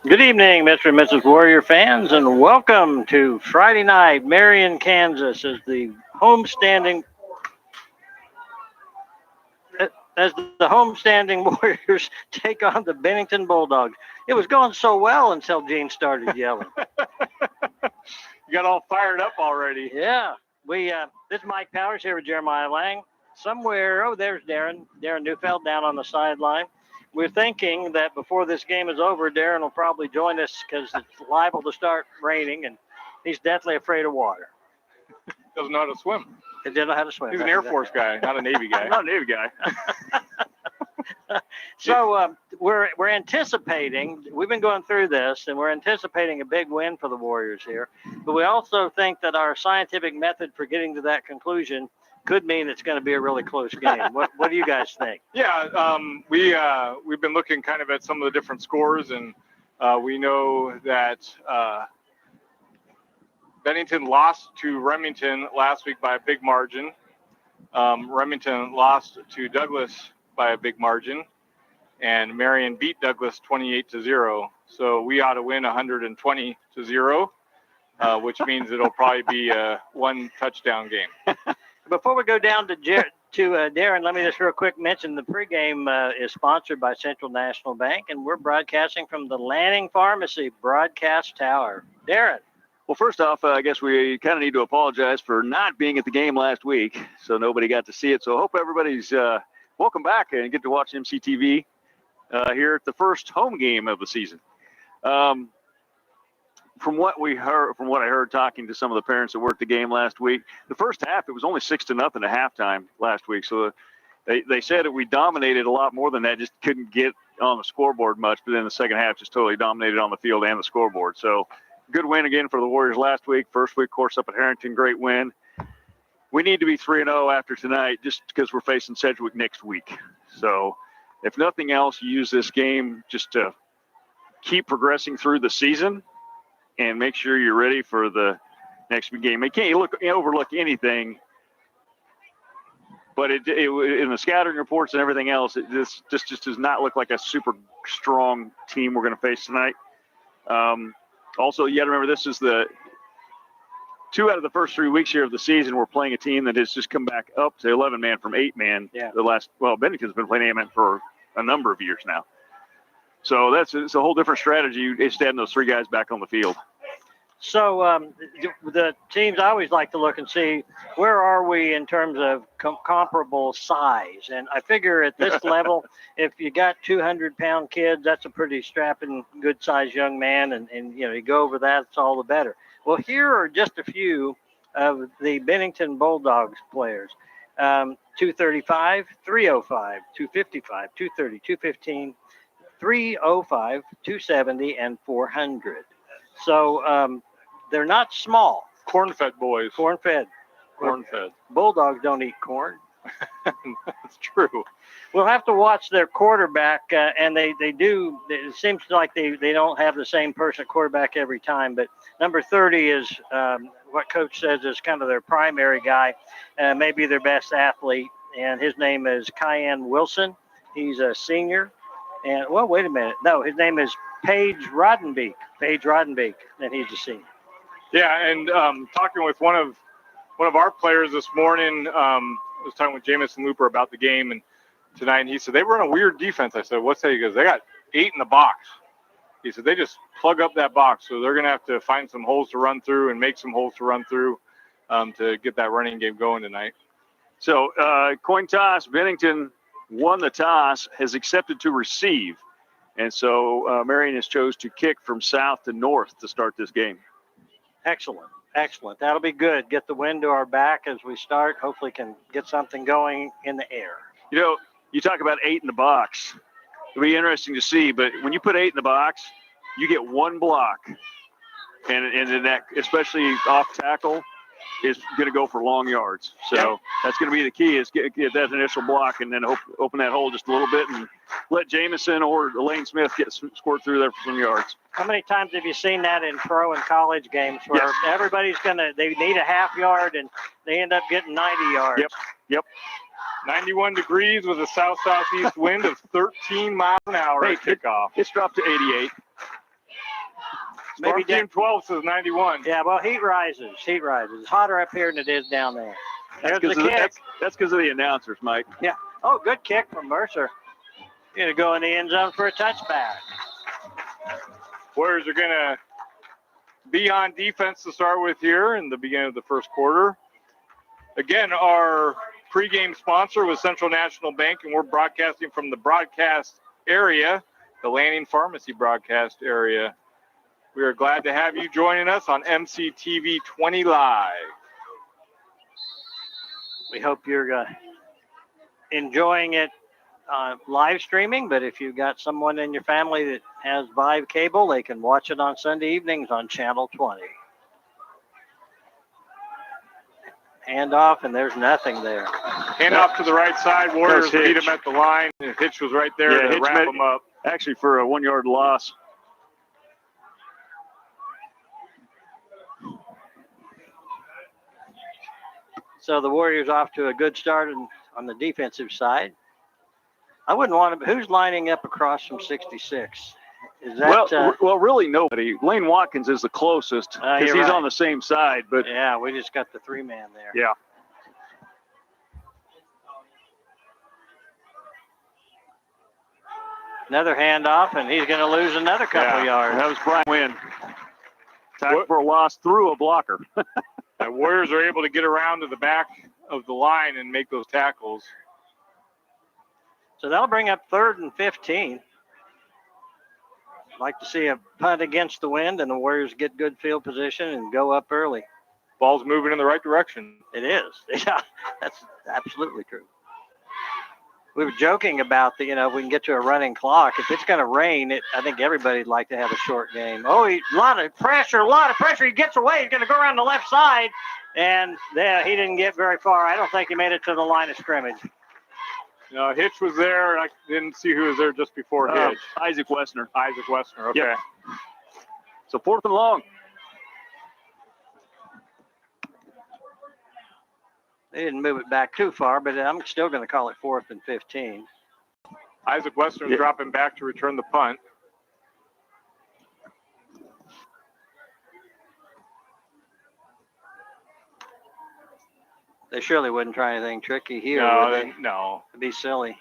Good evening, Mr. and Mrs. Warrior fans, and welcome to Friday night, Marion, Kansas, as the homestanding Warriors take on the Bennington Bulldogs. It was going so well until Gene started yelling. You got all fired up already. Yeah, this is Mike Powers here with Jeremiah Lang. There's Darren Neufeld down on the sideline. We're thinking that before this game is over, Darren will probably join us because it's liable to start raining, and he's deathly afraid of water. Doesn't know how to swim. He didn't know how to swim. He's an Air Force guy, not a Navy guy. Not a Navy guy. So we're anticipating, we've been going through this, and we're anticipating a big win for the Warriors here. But we also think that our scientific method for getting to that conclusion could mean it's going to be a really close game. What do you guys think? Yeah, we've been looking kind of at some of the different scores, and we know that Bennington lost to Remington last week by a big margin. Remington lost to Douglas by a big margin, and Marion beat Douglas 28-0. So we ought to win 120-0, which means it'll probably be a one touchdown game. Before we go down to Darren, let me just real quick mention the pregame is sponsored by Central National Bank, and we're broadcasting from the Lanning Pharmacy Broadcast Tower. Darren. Well, first off, I guess we kind of need to apologize for not being at the game last week, so nobody got to see it. So I hope everybody's welcome back and get to watch MCTV here at the first home game of the season. From what I heard talking to some of the parents that worked the game last week, the first half, it was only 6-0 at halftime last week. So they said that we dominated a lot more than that, just couldn't get on the scoreboard much. But then the second half just totally dominated on the field and the scoreboard. So good win again for the Warriors last week. First week, of course, up at Harrington, great win. We need to be 3-0 after tonight just because we're facing Sedgwick next week. So if nothing else, use this game just to keep progressing through the season and make sure you're ready for the next game. You can't overlook anything, but it in the scouting reports and everything else, this just does not look like a super strong team we're going to face tonight. Also, you got to remember, this is the 2 out of the first 3 weeks here of the season. We're playing a team that has just come back up to 11-man from 8-man. Yeah. Bennington's been playing 8-man for a number of years now. So it's a whole different strategy. It's having those 3 guys back on the field. So the teams, I always like to look and see where are we in terms of comparable size. And I figure at this level, if you got 200-pound kids, that's a pretty strapping, good-sized young man. And you go over that, it's all the better. Well, here are just a few of the Bennington Bulldogs players. 235, 305, 255, 230, 215, 305, 270, and 400. So they're not small. Corn-fed boys. Corn-fed. Bulldogs don't eat corn. That's true. We'll have to watch their quarterback, and they do. It seems like they don't have the same person at quarterback every time. But number 30 is what coach says is kind of their primary guy, maybe their best athlete, and his name is Cayenne Wilson. He's a senior. And, well, wait a minute. No, his name is Paige Rodenbeek, and he's a senior. Yeah, and talking with one of our players this morning, I was talking with Jamison Looper about the game and tonight, and he said they run a weird defense. I said, what's that? He goes, they got 8 in the box. He said they just plug up that box, so they're going to have to find some holes to run through and make some holes to run through to get that running game going tonight. So coin toss, Bennington won the toss, has accepted to receive. And so Marion has chose to kick from south to north to start this game. Excellent. That'll be good. Get the wind to our back as we start. Hopefully can get something going in the air. You talk about 8 in the box. It'll be interesting to see, but when you put 8 in the box, you get 1 block. And that, especially off tackle, is going to go for long yards. So that's going to be the key, is get that initial block and then open that hole just a little bit and let Jamison or Lane Smith get scored through there for some yards. How many times have you seen that in pro and college games where everybody's they need a half yard and they end up getting 90 yards? Yep. 91 degrees with a south-southeast wind of 13 miles an hour at kickoff. It's dropped to 88. maybe Team 12 says 91. Yeah, well, heat rises. Heat rises. It's hotter up here than it is down there. There's the kick. That's because of the announcers, Mike. Yeah. Oh, good kick from Mercer. Going to go in the end zone for a touchback. Warriors are going to be on defense to start with here in the beginning of the first quarter. Again, our pregame sponsor was Central National Bank, and we're broadcasting from the broadcast area, the Lanning Pharmacy broadcast area. We are glad to have you joining us on mctv20 live. We hope you're enjoying it live streaming, but if you've got someone in your family that has Vive cable, they can watch it on Sunday evenings on Channel 20. Hand off, and there's nothing there. Hand off to the right side. Warriors beat him at the line. Hitch was right there to wrap him up. Actually, for a 1-yard loss. So the Warriors off to a good start on the defensive side. I wouldn't want to. Who's lining up across from 66? Is that well, really nobody. Lane Watkins is the closest because he's on the same side. But yeah, we just got the 3-man there. Yeah. Another handoff, and he's going to lose another couple yards. That was Brian Wynn. Tackle for a loss through a blocker. The Warriors are able to get around to the back of the line and make those tackles. So that'll bring up 3rd and 15. I'd like to see a punt against the wind and the Warriors get good field position and go up early. Ball's moving in the right direction. It is. Yeah, that's absolutely true. We were joking about we can get to a running clock. If it's going to rain, I think everybody'd like to have a short game. Oh, a lot of pressure. He gets away. He's going to go around the left side. And he didn't get very far. I don't think he made it to the line of scrimmage. No, Hitch was there. I didn't see who was there just before Hitch. Isaac Wessner. Okay. Yep. So 4th and long. They didn't move it back too far, but I'm still going to call it 4th and 15. Isaac Western's dropping back to return the punt. They surely wouldn't try anything tricky here. No. It'd be silly.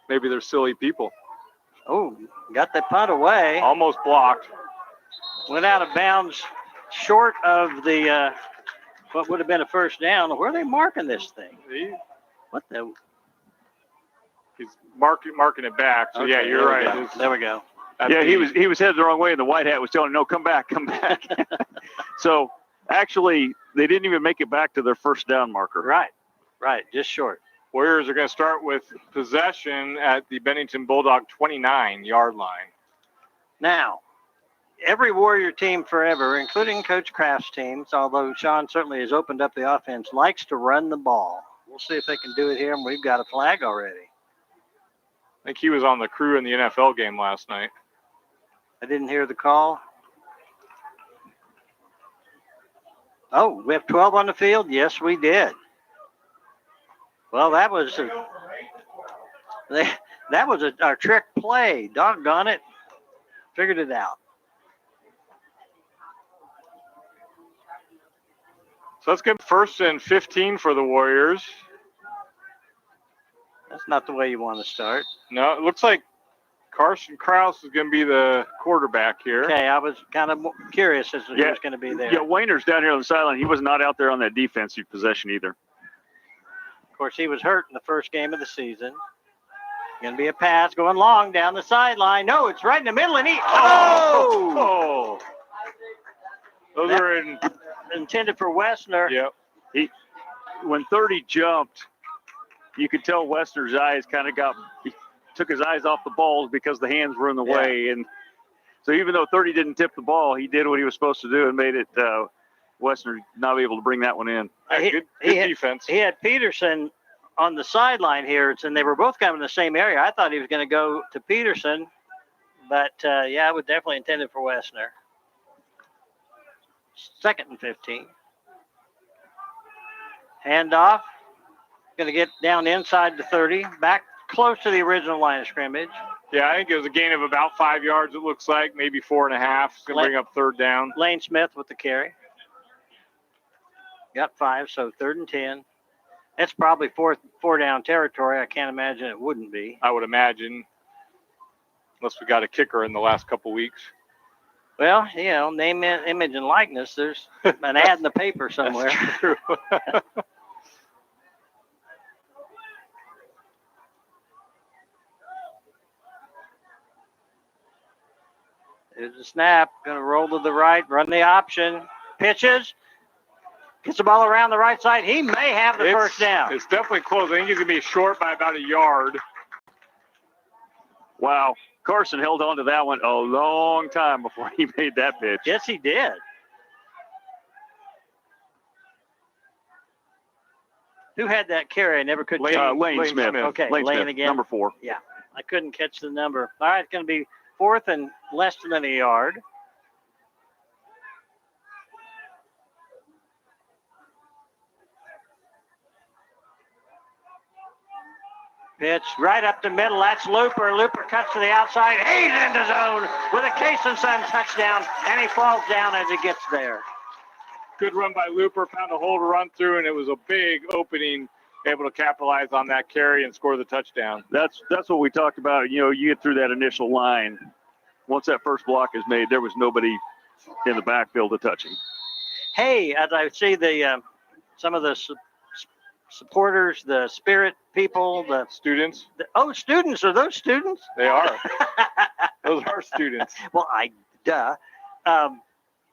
Maybe they're silly people. Oh, got the punt away. Almost blocked. Went out of bounds short of the what would have been a first down. Where are they marking this thing? What the? He's marking it back. So, okay, you're right. There we go. He was headed the wrong way, and the white hat was telling him, no, come back. So, actually, they didn't even make it back to their first down marker. Right, just short. Warriors are going to start with possession at the Bennington Bulldog 29-yard line. Now, every Warrior team forever, including Coach Kraft's teams, although Sean certainly has opened up the offense, likes to run the ball. We'll see if they can do it here, and we've got a flag already. I think he was on the crew in the NFL game last night. I didn't hear the call. Oh, we have 12 on the field? Yes, we did. Well, that was our trick play. Doggone it. Figured it out. So let's get 1st and 15 for the Warriors. That's not the way you want to start. No, it looks like Carson Krause is going to be the quarterback here. Okay, I was kind of curious as to who was going to be there. Yeah, Wayner's down here on the sideline. He was not out there on that defensive possession either. Of course, he was hurt in the first game of the season. Going to be a pass going long down the sideline. No, it's right in the middle, and Those are intended for Wessner. Yep. When 30 jumped, you could tell Wessner's eyes he took his eyes off the balls because the hands were in the way. And so even though 30 didn't tip the ball, he did what he was supposed to do and made it Wessner not be able to bring that one in. Good defense. He had Peterson on the sideline here, and they were both kind of in the same area. I thought he was going to go to Peterson, but it was definitely intended for Wessner. 2nd and 15. Handoff. Going to get down inside the 30, back close to the original line of scrimmage. Yeah, I think it was a gain of about 5 yards, it looks like, maybe 4.5. It's going to bring up third down. Lane Smith with the carry. Got 5, so 3rd and 10. It's probably four down territory. I can't imagine it wouldn't be. I would imagine, unless we got a kicker in the last couple weeks. Well, name, image, and likeness. There's an ad in the paper somewhere. That's true. There's a snap. Going to roll to the right, run the option. Pitches. Gets the ball around the right side. He may have the first down. It's definitely close. I think he's going to be short by about a yard. Wow. Carson held on to that one a long time before he made that pitch. Yes, he did. Who had that carry? I never could. Lane Smith. Okay, Lane Smith, again. number 4. Yeah, I couldn't catch the number. All right, it's going to be 4th and less than a yard. Pitch right up the middle. That's Looper. Looper cuts to the outside. He's in the zone with a Case and Son touchdown, and he falls down as he gets there. Good run by Looper. Found a hole to run through, and it was a big opening, able to capitalize on that carry and score the touchdown. That's what we talked about. You get through that initial line. Once that first block is made, there was nobody in the backfield to touch him. Hey, as I see some of the supporters, the Spirit people, the Students? Students. Are those students? They are. Those are students. Well,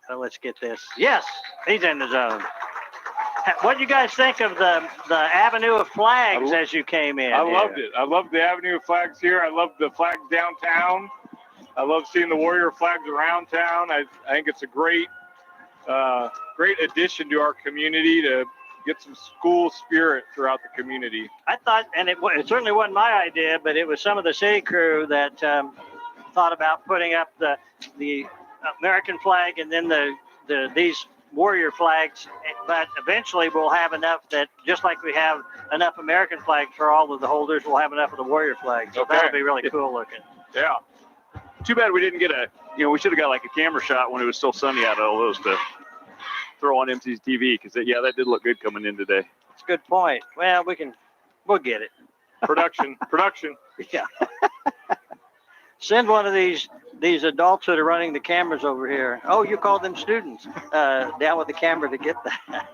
let's get this. Yes, he's in the zone. What do you guys think of the avenue of flags as you came in? I loved it. I loved the avenue of flags here. I loved the flags downtown. I love seeing the Warrior flags around town. I think it's a great addition to our community to get some school spirit throughout the community. I thought, and it certainly wasn't my idea, but it was some of the city crew that thought about putting up the American flag and then these Warrior flags. But eventually we'll have enough that, just like we have enough American flags for all of the holders, we'll have enough of the Warrior flags. So that'll be really cool looking. Yeah. Too bad we didn't get we should have got like a camera shot when it was still sunny out of all those to throw on mctv, because that did look good coming in today. That's a good point. Well, we'll get it. Production. Yeah. Send one of these adults that are running the cameras over here. Oh, you call them students down with the camera to get that.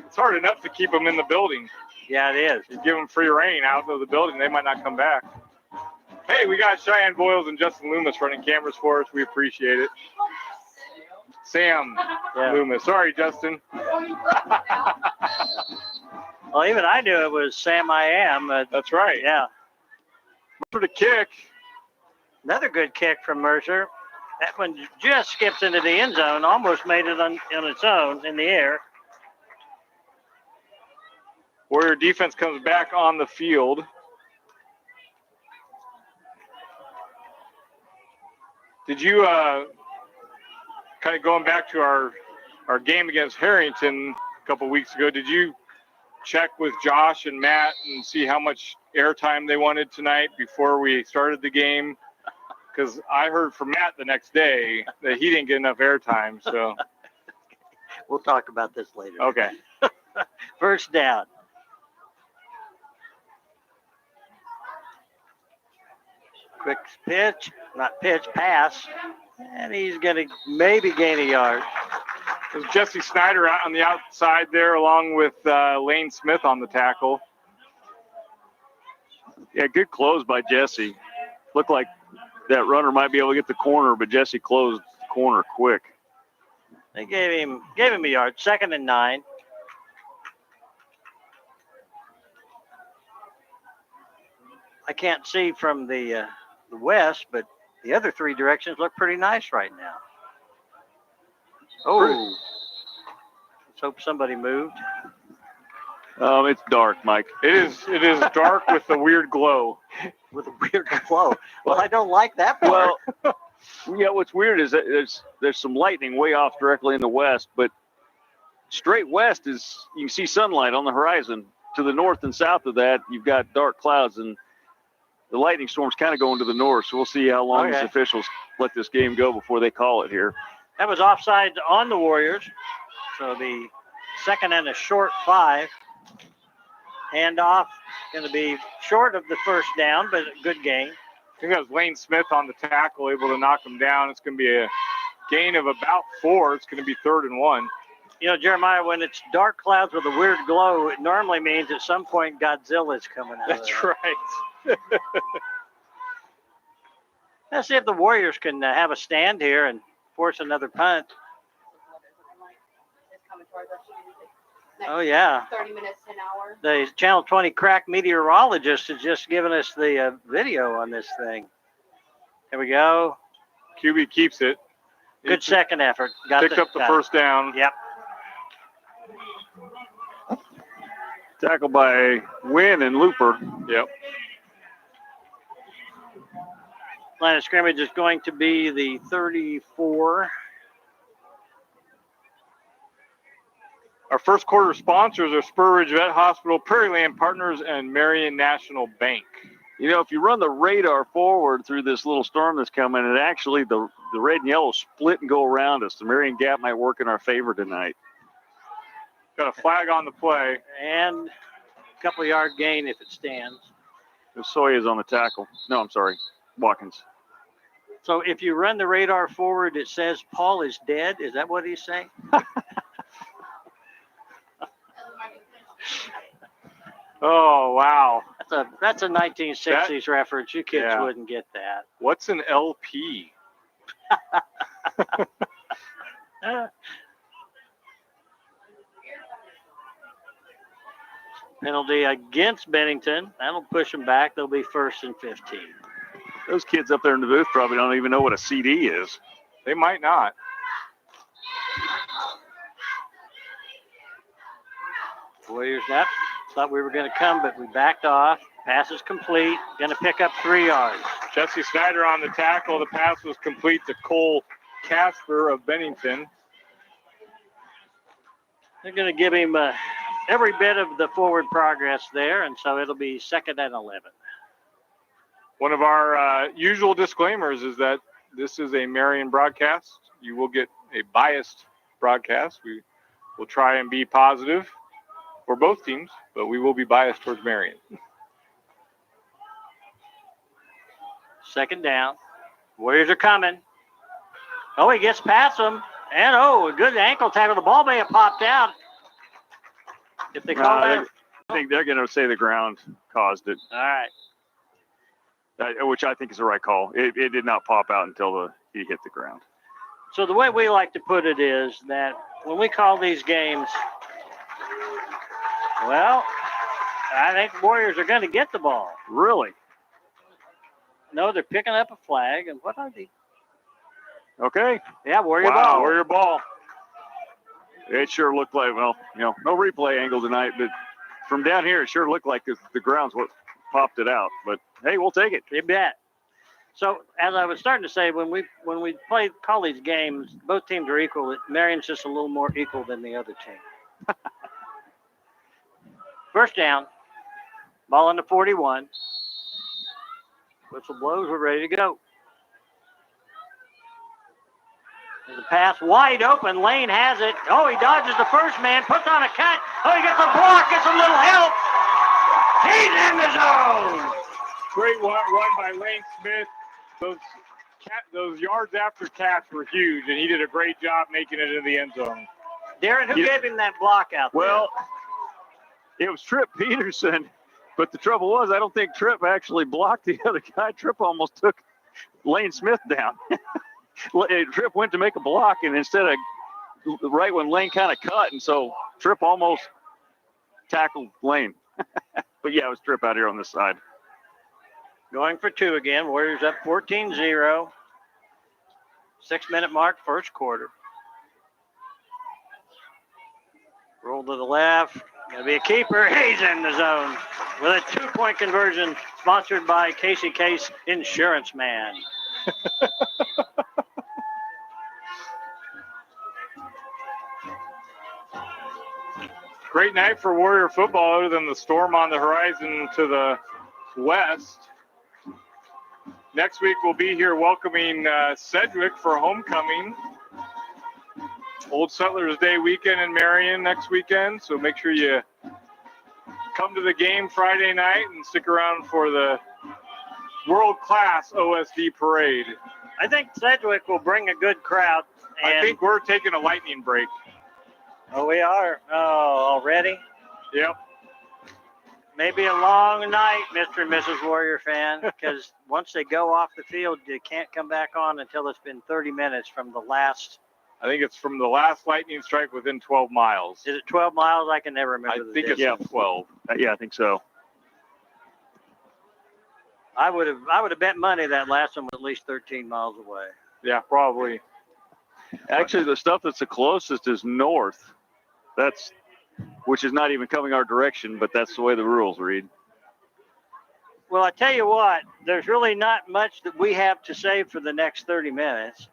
It's hard enough to keep them in the building. Yeah, it is. You give them free reign out of the building, they might not come back. Hey, we got Cheyenne Boyles and Justin Loomis running cameras for us. We appreciate it. Sam Loomis. Sorry, Justin. Well, even I knew it was Sam I Am. That's right. Yeah. For the kick. Another good kick from Mercer. That one just skips into the end zone, almost made it on its own in the air. Warrior defense comes back on the field. Did you, kind of going back to our game against Harrington a couple weeks ago, did you check with Josh and Matt and see how much airtime they wanted tonight before we started the game? Because I heard from Matt the next day that he didn't get enough airtime. So we'll talk about this later. Okay. First down. Quick pass. And he's going to maybe gain a yard. There's Jesse Snyder out on the outside there, along with Lane Smith on the tackle. Yeah, good close by Jesse. Looked like that runner might be able to get the corner, but Jesse closed the corner quick. They gave him a yard. 2nd and 9. I can't see from the west, but the other 3 directions look pretty nice right now. Oh, let's hope somebody moved. It's dark, Mike. It is dark with a weird glow. With a weird glow. Well, I don't like that part. Well, yeah, what's weird is that there's some lightning way off directly in the west, but straight west is, you can see sunlight on the horizon. To the north and south of that, you've got dark clouds, and the lightning storm's kind of going to the north, so we'll see how long these Okay. officials let this game go before they call it here. That was offside on the Warriors. So the second and a short 5. Handoff going to be short of the first down, but a good gain. I think that was Lane Smith on the tackle, able to knock him down. It's going to be a gain of about 4. It's going to be 3rd and 1. You know, Jeremiah, when it's dark clouds with a weird glow, it normally means at some point Godzilla's coming out. That's of right. Let's see if the Warriors can have a stand here and force another punt. Oh, yeah. 30 minutes to an hour. The Channel 20 crack meteorologist has just given us the video on this thing. Here we go. QB keeps it. Good second effort. Picked up the first down. Yep. Tackled by Wynn and Looper. Yep. Line of scrimmage is going to be the 34. Our first quarter sponsors are Spur Ridge Vet Hospital, Prairie Land Partners, and Marion National Bank. You know, if you run the radar forward through this little storm that's coming, it actually, the red and yellow split and go around us. The Marion Gap might work in our favor tonight. Got a flag on the play. And a couple yard gain if it stands. Soya's on the tackle. No, I'm sorry. Watkins. So if you run the radar forward, it says Paul is dead. Is that what he's saying? Oh, wow. That's a 1960s reference. You kids Yeah. wouldn't get that. What's an LP? Penalty against Bennington. That'll push them back. They'll be 1st and 15. Those kids up there in the booth probably don't even know what a CD is. They might not. Warriors up. Thought we were going to come, but we backed off. Pass is complete. Going to pick up 3 yards. Jesse Snyder on the tackle. The pass was complete to Cole Casper of Bennington. They're going to give him every bit of the forward progress there, and so it'll be 2nd and 11. One of our usual disclaimers is that this is a Marion broadcast. You will get a biased broadcast. We will try and be positive for both teams, but we will be biased towards Marion. 2nd down. Warriors are coming. Oh, he gets past them. And, a good ankle tackle. The ball may have popped out. If they call that. I think they're going to say the ground caused it, All right. which I think is the right call. It did not pop out until he hit the ground. So the way we like to put it is that when we call these games, well, I think Warriors are going to get the ball. Really? No, they're picking up a flag. And what are they? Okay. Yeah, Warrior Wow, ball. Warrior ball. It sure looked like, well, no replay angle tonight, but from down here, it sure looked like the ground's what popped it out. But hey, we'll take it. You bet. So as I was starting to say, when we call these games, both teams are equal. Marion's just a little more equal than the other team. 1st down. Ball on the 41. Whistle blows. We're ready to go. There's a pass wide open. Lane has it. Oh, he dodges the first man, puts on a cut. Oh, he gets a block, gets a little help. He's in the zone. Great run by Lane Smith. Those yards after catch were huge, and he did a great job making it in the end zone. Darren, who gave him that block out there? Well, it was Tripp Peterson, but the trouble was I don't think Tripp actually blocked the other guy. Tripp almost took Lane Smith down. Tripp went to make a block, and instead of right when Lane kind of cut, and so Tripp almost tackled Lane. But yeah, it was Tripp out here on this side. Going for 2 again. Warriors up 14-0. 6-minute mark, first quarter. Roll to the left. Going to be a keeper. He's in the zone with a 2-point conversion sponsored by Casey Case Insurance Man. Great night for Warrior football other than the storm on the horizon to the west. Next week we'll be here welcoming Sedgwick for homecoming. Old Settlers Day weekend in Marion next weekend, so make sure you come to the game Friday night and stick around for the world-class OSD parade. I think Sedgwick will bring a good crowd. I think we're taking a lightning break. Oh, we are? Oh, already? Yep. Maybe a long night, Mr. and Mrs. Warrior fan, because once they go off the field, they can't come back on until it's been 30 minutes from the last. I think it's from the last lightning strike within 12 miles. Is it 12 miles? I can never remember the think distance. it's 12. Yeah, I think so. I would have bet money that last one was at least 13 miles away. Yeah, probably. Actually, the stuff that's the closest is north. Which is not even coming our direction, but that's the way the rules read. Well, I tell you what, there's really not much that we have to say for the next 30 minutes.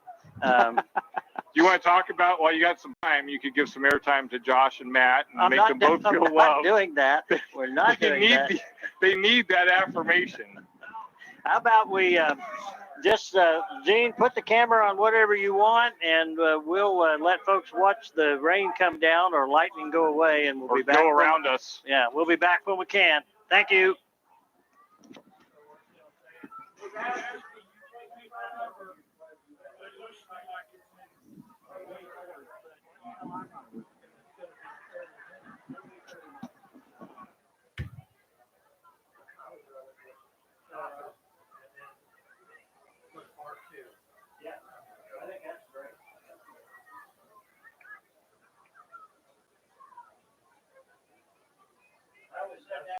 You want to talk about, while you got some time, you could give some airtime to Josh and Matt and make them both feel I'm not loved. doing that. We're not doing that. They need that affirmation. How about we just, Gene, put the camera on whatever you want, and we'll let folks watch the rain come down or lightning go away, and we'll Or be back. go around us. Yeah, we'll be back when we can. Thank you.